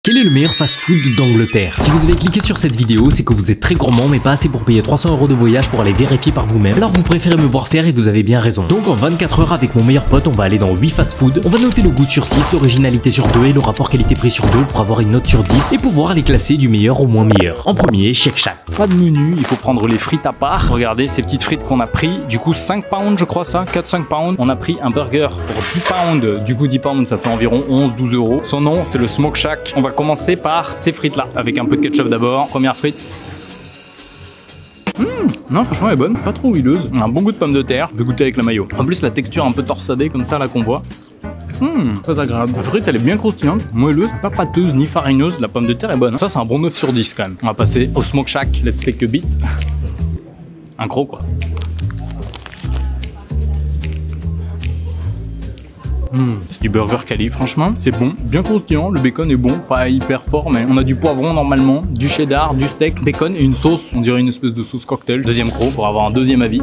Quel est le meilleur fast-food d'Angleterre? Si vous avez cliqué sur cette vidéo, c'est que vous êtes très gourmand mais pas assez pour payer 300 € de voyage pour aller vérifier par vous-même. Alors vous préférez me voir faire et vous avez bien raison. Donc en 24 heures avec mon meilleur pote, on va aller dans 8 fast-food. On va noter le goût sur 6, l'originalité sur 2 et le rapport qualité-prix sur 2 pour avoir une note sur 10 et pouvoir les classer du meilleur au moins meilleur. En premier, Shake Shack. Pas de menu, il faut prendre les frites à part. Regardez ces petites frites qu'on a pris. Du coup 5 pounds je crois ça, 4-5 pounds. On a pris un burger pour 10 pounds. Du coup 10 pounds ça fait environ 11-12 €. Son nom c'est le Smoke Shack. On va commencer par ces frites là avec un peu de ketchup d'abord. Première frite. Non franchement elle est bonne, pas trop huileuse. Un bon goût de pomme de terre, je vais goûter avec la mayo. En plus la texture un peu torsadée comme ça là qu'on voit. Très agréable. La frite elle est bien croustillante, moelleuse, pas pâteuse ni farineuse. La pomme de terre est bonne. Ça c'est un bon 9 sur 10 quand même. On va passer au Smoke Shack, let's take a bit. Un gros quoi. C'est du burger quali, franchement, c'est bon, bien croustillant, le bacon est bon, pas hyper fort, mais on a du poivron normalement, du cheddar, du steak, bacon et une sauce, on dirait une espèce de sauce cocktail. Deuxième croc pour avoir un deuxième avis.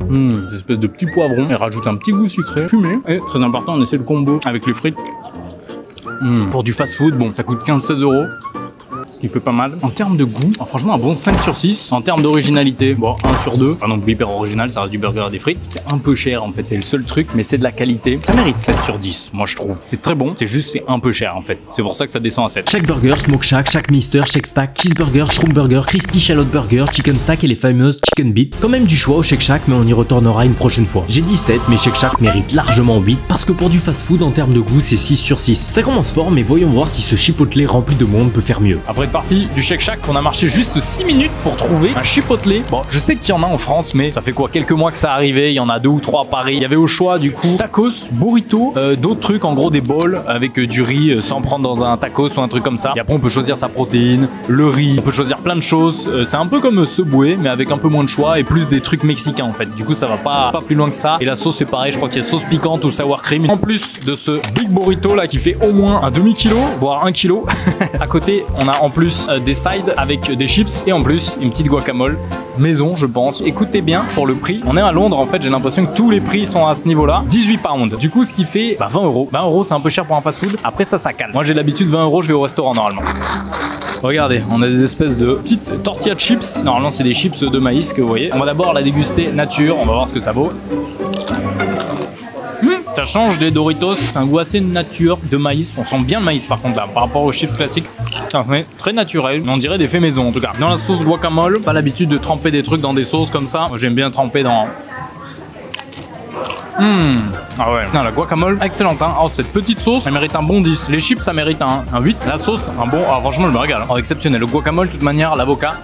Des espèces de petits poivrons, et rajoute un petit goût sucré, fumé, et très important, on essaie le combo avec les frites. Pour du fast food, bon, ça coûte 15-16 €. Ce qui fait pas mal. En termes de goût, franchement un bon 5 sur 6. En termes d'originalité, bon 1 sur 2. Pas non plus hyper original, ça reste du burger et des frites. C'est un peu cher en fait, c'est le seul truc, mais c'est de la qualité. Ça mérite 7 sur 10, moi je trouve. C'est très bon, c'est juste c'est un peu cher en fait. C'est pour ça que ça descend à 7. Shake Burger, Smoke Shack, Shack Mister, Shake Stack, Cheeseburger, Shroom Burger, Crispy Shallot Burger, Chicken Stack et les fameuses Chicken Beat. Quand même du choix au Shake Shack, mais on y retournera une prochaine fois. J'ai dit 7, mais Shake Shack mérite largement 8 parce que pour du fast food en termes de goût, c'est 6 sur 6. Ça commence fort, mais voyons voir si ce chipotle rempli de monde peut faire mieux. Après être parti du Shake Shack, on a marché juste 6 minutes pour trouver un chipotle. Bon, je sais qu'il y en a en France, mais ça fait quoi, quelques mois que ça arrivait. Il y en a 2 ou 3 à Paris. Il y avait au choix du coup tacos, burrito, d'autres trucs, en gros des bowls avec du riz sans prendre dans un tacos ou un truc comme ça. Et après on peut choisir sa protéine, le riz, on peut choisir plein de choses. C'est un peu comme Subway, mais avec un peu moins de choix et plus des trucs mexicains en fait. Du coup ça va pas plus loin que ça. Et la sauce c'est pareil, je crois qu'il y a sauce piquante ou sour cream. En plus de ce big burrito là qui fait au moins un demi-kilo, voire 1 kilo. À côté on a en plus des sides avec des chips et en plus une petite guacamole maison je pense. Écoutez bien pour le prix, on est à Londres en fait, j'ai l'impression que tous les prix sont à ce niveau là. 18 pounds, du coup ce qui fait 20 €. 20 € c'est un peu cher pour un fast food, après ça calme. Moi j'ai l'habitude 20 €, je vais au restaurant normalement. Regardez, on a des espèces de petites tortillas de chips. Normalement c'est des chips de maïs que vous voyez. On va d'abord la déguster nature, on va voir ce que ça vaut. Ça change des Doritos, c'est un goût assez nature de maïs. On sent bien le maïs par contre là, par rapport aux chips classiques. Ça fait très naturel, on dirait des faits maison en tout cas. Dans la sauce guacamole, pas l'habitude de tremper des trucs dans des sauces comme ça. Moi j'aime bien tremper dans... Ah ouais, non, la guacamole, excellente hein. Oh, cette petite sauce, elle mérite un bon 10. Les chips, ça mérite un 8. La sauce, un bon... Ah franchement, je me régale. Oh, exceptionnel. Le guacamole, de toute manière, l'avocat...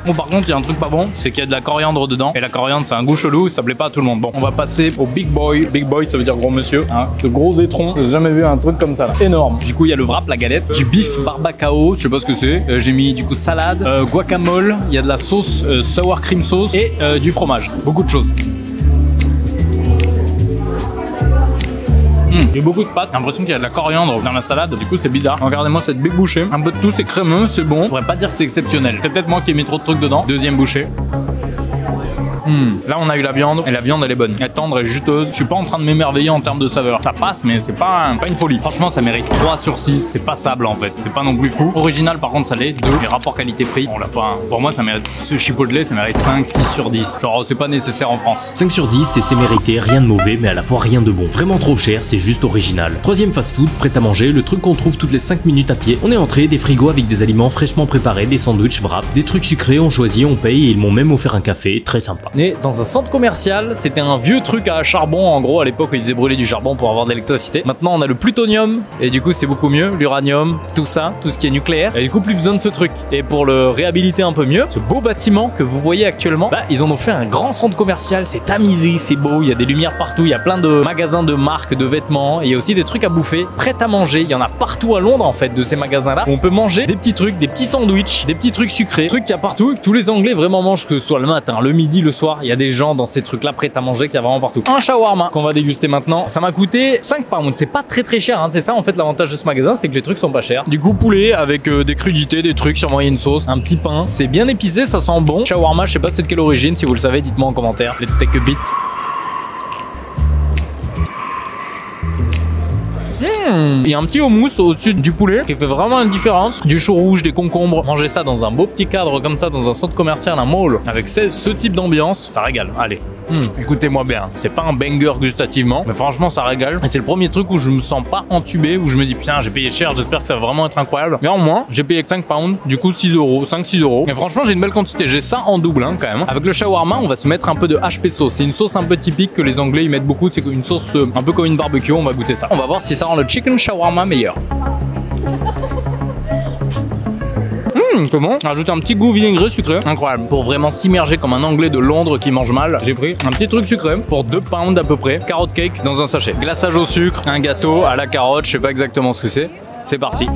Bon par contre il y a un truc pas bon, c'est qu'il y a de la coriandre dedans. Et la coriandre c'est un goût chelou, ça plaît pas à tout le monde. Bon, on va passer au Big Boy. Big Boy ça veut dire gros monsieur hein. Ce gros étron, j'ai jamais vu un truc comme ça là. Énorme. Du coup il y a le wrap, la galette, du beef barbacao, je sais pas ce que c'est. J'ai mis du coup salade, guacamole, il y a de la sauce sour cream sauce et du fromage. Beaucoup de choses. Il y a beaucoup de pâtes, j'ai l'impression qu'il y a de la coriandre dans la salade, du coup c'est bizarre. Regardez-moi cette big bouchée, un peu de tout, c'est crémeux, c'est bon. On pourrait pas dire que c'est exceptionnel, c'est peut-être moi qui ai mis trop de trucs dedans. Deuxième bouchée. Là on a eu la viande et la viande elle est bonne, elle est tendre, elle est juteuse. Je suis pas en train de m'émerveiller en termes de saveur, ça passe mais c'est pas une folie. Franchement ça mérite 3 sur 6, c'est passable en fait, c'est pas non plus fou. Original par contre ça l'est, 2. Les rapports qualité-prix, on l'a pas. Pour moi ça mérite, ce chipotle ça mérite 5, 6 sur 10. Genre c'est pas nécessaire en France. 5 sur 10 et c'est mérité, rien de mauvais mais à la fois rien de bon. Vraiment trop cher, c'est juste original. Troisième fast food, prêt à manger, le truc qu'on trouve toutes les 5 minutes à pied. On est entré, des frigos avec des aliments fraîchement préparés, des sandwichs wrap, des trucs sucrés, on choisit, on paye et ils m'ont même offert un café, très sympa. Mais dans un centre commercial, c'était un vieux truc à charbon en gros à l'époque où ils faisaient brûler du charbon pour avoir de l'électricité. Maintenant on a le plutonium et du coup c'est beaucoup mieux, l'uranium, tout ça, tout ce qui est nucléaire. Et du coup plus besoin de ce truc. Et pour le réhabiliter un peu mieux, ce beau bâtiment que vous voyez actuellement, ils en ont fait un grand centre commercial, c'est tamisé, c'est beau, il y a des lumières partout, il y a plein de magasins de marques, de vêtements, et il y a aussi des trucs à bouffer, prêts à manger. Il y en a partout à Londres en fait de ces magasins là où on peut manger des petits trucs, des petits sandwichs, des petits trucs sucrés, trucs qu'il y a partout, que tous les Anglais vraiment mangent, que ce soit le matin, le midi, le soir, il y a des gens dans ces trucs là prêt à manger qu'il y a vraiment partout. Un shawarma qu'on va déguster maintenant, ça m'a coûté 5 pounds, c'est pas très cher hein. C'est ça en fait l'avantage de ce magasin, c'est que les trucs sont pas chers. Du coup poulet avec des crudités, des trucs, sûrement il y a une sauce, un petit pain, c'est bien épicé, ça sent bon. Shawarma, je sais pas c'est de quelle origine, si vous le savez dites-moi en commentaire. Let's take a bit. Il y a un petit houmous au-dessus du poulet qui fait vraiment une différence. Du chou rouge, des concombres. Manger ça dans un beau petit cadre comme ça, dans un centre commercial, un mall, avec ce type d'ambiance, ça régale. Allez. Écoutez-moi bien, c'est pas un banger gustativement, mais franchement ça régale. Et c'est le premier truc où je me sens pas entubé, où je me dis putain j'ai payé cher, j'espère que ça va vraiment être incroyable. Mais en moins, j'ai payé que 5 pounds, du coup 6 euros, 5-6 euros. Et franchement j'ai une belle quantité, j'ai ça en double hein, quand même. Avec le shawarma, on va se mettre un peu de HP sauce. C'est une sauce un peu typique que les Anglais ils mettent beaucoup, c'est une sauce un peu comme une barbecue, on va goûter ça. On va voir si ça rend le chicken shawarma meilleur. Comment rajouter un petit goût vinaigré sucré, incroyable. Pour vraiment s'immerger comme un Anglais de Londres qui mange mal, j'ai pris un petit truc sucré pour 2 pounds à peu près, carotte cake dans un sachet. Glaçage au sucre, un gâteau à la carotte, je sais pas exactement ce que c'est. C'est parti.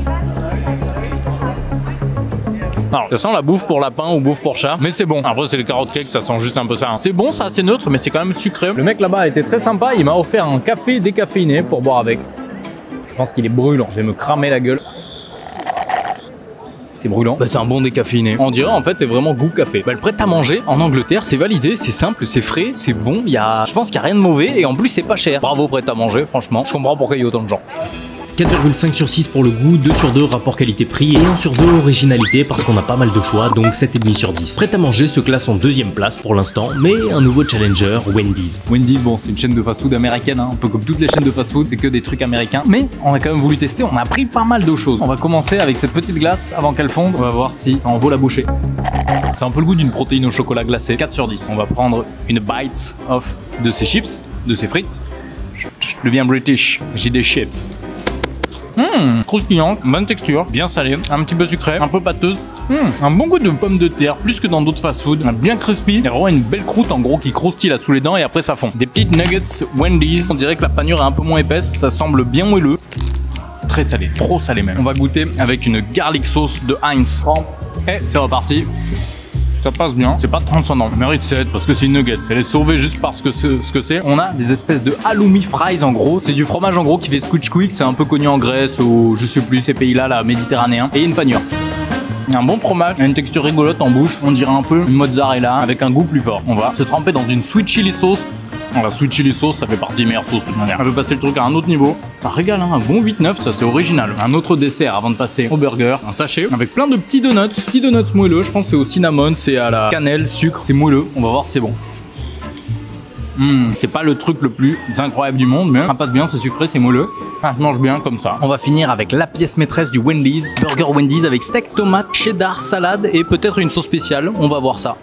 Alors, ça sent la bouffe pour lapin ou bouffe pour chat, mais c'est bon. Après, c'est les carottes cake, ça sent juste un peu ça. Hein. C'est bon, ça, c'est neutre, mais c'est quand même sucré. Le mec là-bas a été très sympa, il m'a offert un café décaféiné pour boire avec. Je pense qu'il est brûlant, je vais me cramer la gueule. C'est brûlant. Bah, c'est un bon décaféiné. On dirait en fait c'est vraiment goût café. Bah, le prêt à manger en Angleterre, c'est validé, c'est simple, c'est frais, c'est bon. Je pense qu'il n'y a rien de mauvais et en plus c'est pas cher. Bravo prêt à manger, franchement. Je comprends pourquoi il y a autant de gens. 4,5 sur 6 pour le goût, 2 sur 2 rapport qualité-prix et 1 sur 2 originalité parce qu'on a pas mal de choix, donc 7,5 sur 10. Prêt à manger se classe en deuxième place pour l'instant, mais un nouveau challenger, Wendy's. Wendy's, bon, c'est une chaîne de fast-food américaine, hein. Un peu comme toutes les chaînes de fast-food, c'est que des trucs américains. Mais on a quand même voulu tester, on a appris pas mal de choses. On va commencer avec cette petite glace avant qu'elle fonde. On va voir si ça en vaut la bouchée. C'est un peu le goût d'une protéine au chocolat glacé. 4 sur 10. On va prendre une bite off de ces chips, de ces frites. Je deviens british, j'ai des chips. Croustillante, bonne texture, bien salée, un petit peu sucré, un peu pâteuse. Un bon goût de pommes de terre, plus que dans d'autres fast-food. Bien crispy, il y a vraiment une belle croûte en gros qui croustille là sous les dents et après ça fond. Des petites nuggets Wendy's, on dirait que la panure est un peu moins épaisse, ça semble bien moelleux. Très salé, trop salé même. On va goûter avec une garlic sauce de Heinz. Et c'est reparti. Ça passe bien, c'est pas transcendant, mérite 7 parce que c'est une nugget, elle est sauvée juste parce que ce que c'est. On a des espèces de halloumi fries en gros, c'est du fromage en gros qui fait squeak squeak, c'est un peu connu en Grèce ou je sais plus ces pays-là, là, méditerranéens. Et une panure. Un bon fromage, une texture rigolote en bouche, on dirait un peu une mozzarella avec un goût plus fort. On va se tremper dans une sweet chili sauce. La sweet chili sauce, ça fait partie des meilleures sauces de toute manière. On peut passer le truc à un autre niveau. Ça régale, hein, un bon 8-9, ça c'est original. Un autre dessert avant de passer au burger, un sachet avec plein de petits donuts. Petits donuts moelleux, je pense que c'est au cinnamon, c'est à la cannelle, sucre, c'est moelleux. On va voir si c'est bon. C'est pas le truc le plus incroyable du monde, mais ça passe bien, c'est sucré, c'est moelleux. Ça se mange bien comme ça. On va finir avec la pièce maîtresse du Wendy's. Burger Wendy's avec steak, tomate, cheddar, salade et peut-être une sauce spéciale. On va voir ça.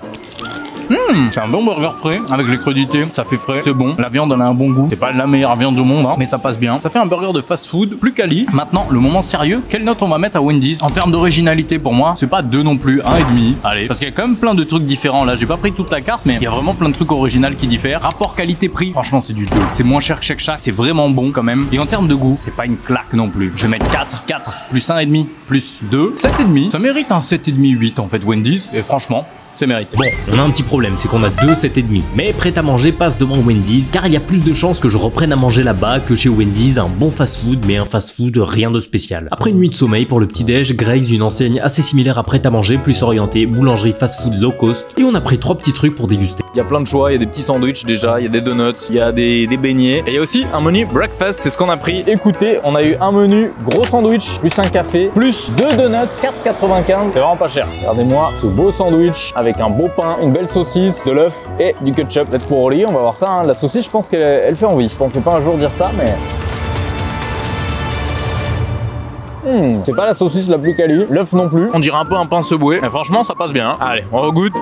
C'est un bon burger frais avec les crudités, ça fait frais, c'est bon. La viande elle a un bon goût, c'est pas la meilleure viande du monde, hein, mais ça passe bien. Ça fait un burger de fast food plus quali. Maintenant, le moment sérieux, quelle note on va mettre à Wendy's? En termes d'originalité pour moi, c'est pas 2 non plus, 1,5. Allez, parce qu'il y a quand même plein de trucs différents. Là, j'ai pas pris toute la carte, mais il y a vraiment plein de trucs originaux qui diffèrent. Rapport qualité-prix, franchement, c'est du 2. C'est moins cher que Shake Shack, c'est vraiment bon quand même. Et en termes de goût, c'est pas une claque non plus. Je vais mettre 4 plus 1,5 plus 2, 7,5. Ça mérite un 7,5, 8 en fait, Wendy's. Et franchement, c'est mérité. Bon, on a un petit problème, c'est qu'on a 2 7,5. Mais prêt à manger passe devant Wendy's, car il y a plus de chances que je reprenne à manger là-bas que chez Wendy's, un bon fast-food, mais un fast-food rien de spécial. Après une nuit de sommeil pour le petit-déj, Greg's, une enseigne assez similaire à prêt à manger, plus orientée, boulangerie fast-food low cost, et on a pris 3 petits trucs pour déguster. Il y a plein de choix, il y a des petits sandwichs déjà, il y a des donuts, il y a des beignets, et il y a aussi un menu breakfast, c'est ce qu'on a pris. Écoutez, on a eu un menu gros sandwich, plus un café, plus 2 donuts, 4,95, c'est vraiment pas cher. Regardez-moi ce beau sandwich avec un beau pain, une belle saucisse, de l'œuf et du ketchup. Peut-être pour Oli, on va voir ça, hein. La saucisse, je pense qu'elle fait envie. Je pensais pas un jour dire ça, mais... c'est pas la saucisse la plus quali, l'œuf non plus. On dirait un peu un pain Subway, mais franchement ça passe bien. Allez, on regoute.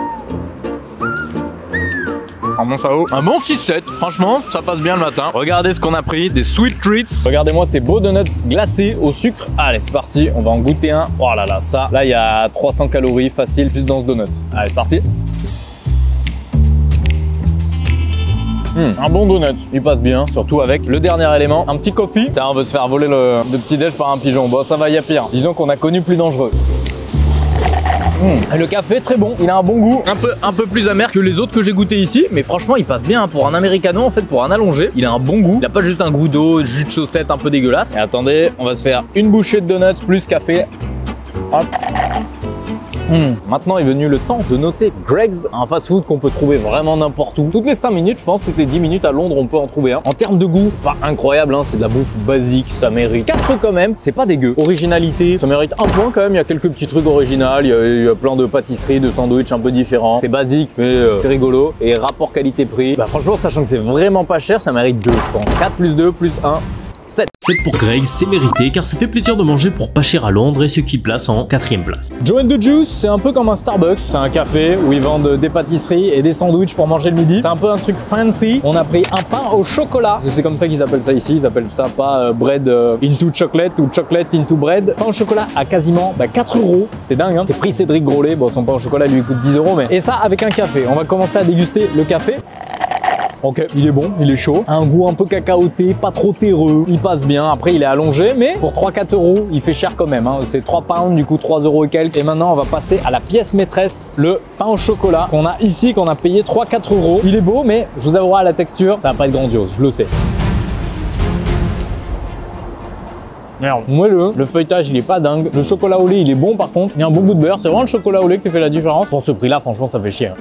Un bon sao. Un bon 6-7, franchement ça passe bien le matin. Regardez ce qu'on a pris, des sweet treats. Regardez-moi ces beaux donuts glacés au sucre. Allez c'est parti, on va en goûter un. Oh là là, ça, là il y a 300 calories facile juste dans ce donut. Allez c'est parti. Un bon donut, il passe bien, surtout avec le dernier élément, un petit coffee. Là, on veut se faire voler le petit déj par un pigeon. Bon, ça va, il y a pire. Disons qu'on a connu plus dangereux. Le café très bon, il a un bon goût, un peu plus amer que les autres que j'ai goûté ici, mais franchement il passe bien pour un americano en fait, pour un allongé, il a un bon goût, il a pas juste un goût d'eau, jus de chaussette un peu dégueulasse. Et attendez, on va se faire une bouchée de donuts plus café. Hop. Maintenant est venu le temps de noter Greggs, un fast-food qu'on peut trouver vraiment n'importe où. Toutes les 5 minutes, je pense, toutes les 10 minutes à Londres, on peut en trouver un. En termes de goût, pas incroyable, hein, c'est de la bouffe basique, ça mérite 4 quand même, c'est pas dégueu. Originalité, ça mérite 1 point quand même, il y a quelques petits trucs originaux, il y a plein de pâtisseries, de sandwichs un peu différents. C'est basique, mais c'est rigolo. Et rapport qualité-prix, bah franchement, sachant que c'est vraiment pas cher, ça mérite 2, je pense. 4 plus 2 plus 1. 7. 7 pour Greg, c'est mérité car ça fait plaisir de manger pour pas cher à Londres et ce qui place en 4ème place. Joe & the Juice, c'est un peu comme un Starbucks. C'est un café où ils vendent des pâtisseries et des sandwichs pour manger le midi. C'est un peu un truc fancy. On a pris un pain au chocolat. C'est comme ça qu'ils appellent ça ici. Ils appellent ça pas bread into chocolate ou chocolate into bread. Pain au chocolat à quasiment 4 €. C'est dingue, hein. C'est prix Cédric Grolet. Bon, son pain au chocolat lui coûte 10 €, mais... Et ça avec un café. On va commencer à déguster le café. Ok, il est bon, il est chaud. Un goût un peu cacaoté, pas trop terreux. Il passe bien. Après, il est allongé, mais pour 3-4 €, il fait cher quand même. Hein. C'est 3 pounds, du coup 3 € et quelques. Et maintenant, on va passer à la pièce maîtresse, le pain au chocolat qu'on a ici, qu'on a payé 3-4 €. Il est beau, mais je vous avouerai à la texture, ça va pas être grandiose, je le sais. Merde, moelleux, le feuilletage il est pas dingue, le chocolat au lait il est bon par contre, il y a un bon goût de beurre, c'est vraiment le chocolat au lait qui fait la différence. Pour ce prix là franchement ça fait chier.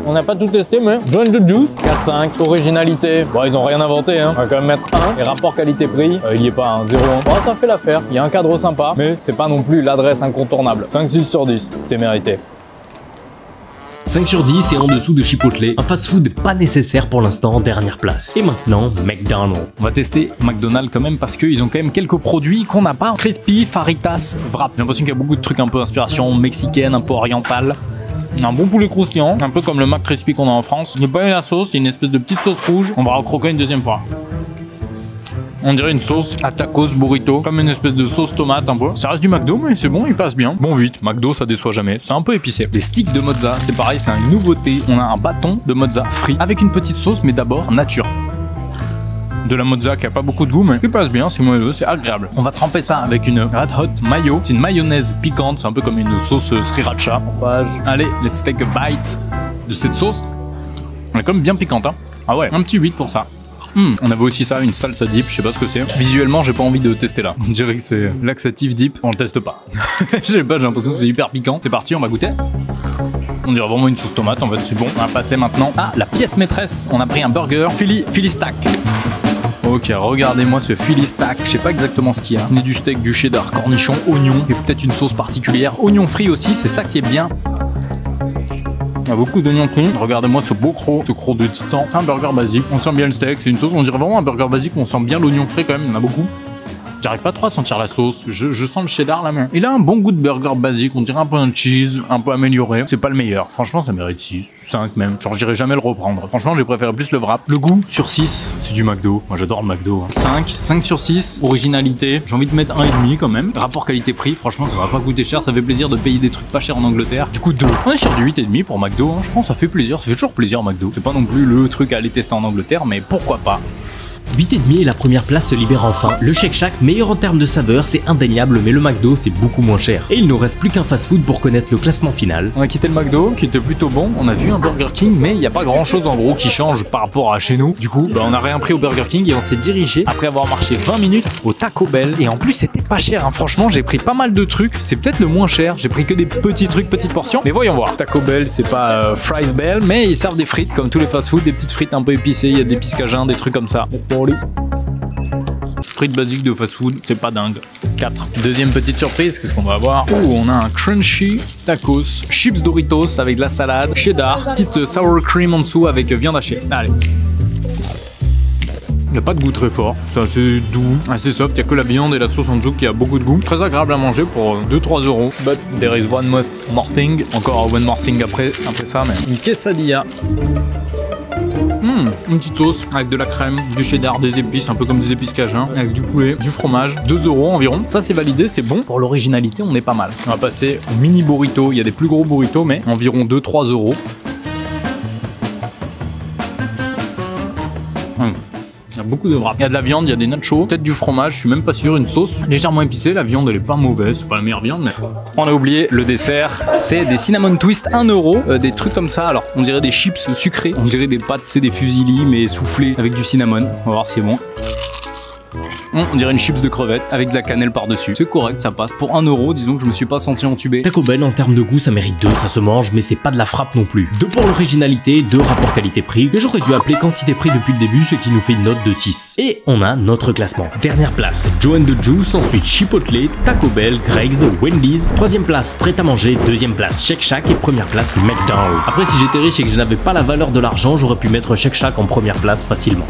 On n'a pas tout testé mais Joe & the Juice, 4-5, originalité, bon ils ont rien inventé hein, on va quand même mettre 1, et rapport qualité-prix, il y est pas un 0. Bon ça fait l'affaire, il y a un cadre sympa, mais c'est pas non plus l'adresse incontournable. 5-6 sur 10, c'est mérité. 5 sur 10 et en dessous de Chipotle, un fast-food pas nécessaire pour l'instant en dernière place. Et maintenant, McDonald's. On va tester McDonald's quand même parce qu'ils ont quand même quelques produits qu'on n'a pas. Crispy, Faritas, Wrap. J'ai l'impression qu'il y a beaucoup de trucs un peu inspiration mexicaine, un peu orientale. Un bon poulet croustillant, un peu comme le McCrispy qu'on a en France. Il n'y a pas eu la sauce, il y a une espèce de petite sauce rouge. On va recroquer une deuxième fois. On dirait une sauce à tacos burrito, comme une espèce de sauce tomate un peu. Ça reste du McDo, mais c'est bon, il passe bien. Bon 8, McDo ça déçoit jamais, c'est un peu épicé. Des sticks de mozza, c'est pareil, c'est une nouveauté. On a un bâton de mozza frit avec une petite sauce, mais d'abord nature. De la mozza qui a pas beaucoup de goût, mais qui passe bien, c'est moelleux, c'est agréable. On va tremper ça avec une Red Hot Mayo. C'est une mayonnaise piquante, c'est un peu comme une sauce sriracha. Allez, let's take a bite de cette sauce. Elle est quand même bien piquante, hein. Ah ouais, un petit 8 pour ça. On avait aussi ça, une salsa dip, je sais pas ce que c'est. Visuellement, j'ai pas envie de tester là. On dirait que c'est laxatif dip, on le teste pas. Je sais pas, j'ai l'impression que c'est hyper piquant. C'est parti, on va goûter. On dirait vraiment une sauce tomate, en fait, c'est bon. On va passer maintenant à la pièce maîtresse. On a pris un burger Philly Stack. Ok, regardez-moi ce Philly Stack. Je sais pas exactement ce qu'il y a. Il y a du steak, du cheddar, cornichon, oignon et peut-être une sauce particulière. Oignon frit aussi, c'est ça qui est bien. Il y a beaucoup d'oignons frits. Regardez-moi ce beau croc, ce croc de titan. C'est un burger basique. On sent bien le steak, c'est une sauce. On dirait vraiment un burger basique. On sent bien l'oignon frais quand même. Il y en a beaucoup. J'arrive pas trop à sentir la sauce. Je sens le cheddar là, mais il a un bon goût de burger basique. On dirait un peu un cheese, un peu amélioré. C'est pas le meilleur. Franchement, ça mérite 6, 5 même. Genre, j'irai jamais le reprendre. Franchement, j'ai préféré plus le wrap. Le goût sur 6, c'est du McDo. Moi, j'adore le McDo. 5 sur 6. Originalité. J'ai envie de mettre 1,5 quand même. Rapport qualité-prix. Franchement, ça va pas coûter cher. Ça fait plaisir de payer des trucs pas chers en Angleterre. Du coup, 2. On est sur du 8,5 pour McDo. Hein. Je pense que ça fait plaisir. Ça fait toujours plaisir McDo. C'est pas non plus le truc à aller tester en Angleterre, mais pourquoi pas. 8,5 et la première place se libère enfin. Le Shake Shack, meilleur en termes de saveur, c'est indéniable, mais le McDo, c'est beaucoup moins cher. Et il ne reste plus qu'un fast-food pour connaître le classement final. On a quitté le McDo, qui était plutôt bon. On a vu un Burger King, mais il n'y a pas grand-chose en gros qui change par rapport à chez nous. Du coup, on a rien pris au Burger King et on s'est dirigé, après avoir marché 20 minutes, au Taco Bell. Et en plus, c'était pas cher, hein. Franchement, j'ai pris pas mal de trucs. C'est peut-être le moins cher. J'ai pris que des petits trucs, petites portions. Mais voyons voir. Taco Bell, c'est pas Fries Bell, mais ils servent des frites, comme tous les fast-food, des petites frites un peu épicées. Il y a des piscagins, des trucs comme ça. Frites basiques de fast-food, c'est pas dingue. 4. Deuxième petite surprise, qu'est-ce qu'on va avoir? On a un crunchy tacos, chips Doritos avec de la salade, cheddar, petite sour cream en dessous avec viande hachée. Allez. Il n'y a pas de goût très fort, c'est assez doux, assez soft, il n'y a que la viande et la sauce en dessous qui a beaucoup de goût. Très agréable à manger pour 2-3 €. But there is one more thing. Encore one more thing après ça, mais une quesadilla. Une petite sauce avec de la crème, du cheddar, des épices, un peu comme des épices cajun, avec du poulet, du fromage, 2 € environ. Ça c'est validé, c'est bon. Pour l'originalité, on est pas mal. On va passer au mini burrito. Il y a des plus gros burritos, mais environ 2-3 €. Il y a beaucoup de wrap. Il y a de la viande, il y a des nachos, peut-être du fromage, je suis même pas sûr, une sauce légèrement épicée. La viande elle est pas mauvaise, c'est pas la meilleure viande, mais on a oublié le dessert. C'est des cinnamon twist 1 €, des trucs comme ça. Alors on dirait des chips sucrés, on dirait des pâtes, c'est des fusilli mais soufflés avec du cinnamon. On va voir si c'est bon. On dirait une chips de crevettes avec de la cannelle par-dessus. C'est correct, ça passe. Pour 1 euro, disons que je me suis pas senti entubé. Taco Bell, en termes de goût, ça mérite 2, ça se mange, mais c'est pas de la frappe non plus. 2 pour l'originalité, 2 rapport qualité-prix, que j'aurais dû appeler quantité-prix depuis le début, ce qui nous fait une note de 6. Et on a notre classement. Dernière place, Joe and the Juice, ensuite Chipotle, Taco Bell, Greg's, Wendy's. 3ème place, Prêt à manger. 2ème place, Shake Shack. Et 1ère place, McDonald's. Après, si j'étais riche et que je n'avais pas la valeur de l'argent, j'aurais pu mettre Shake Shack en 1ère place facilement.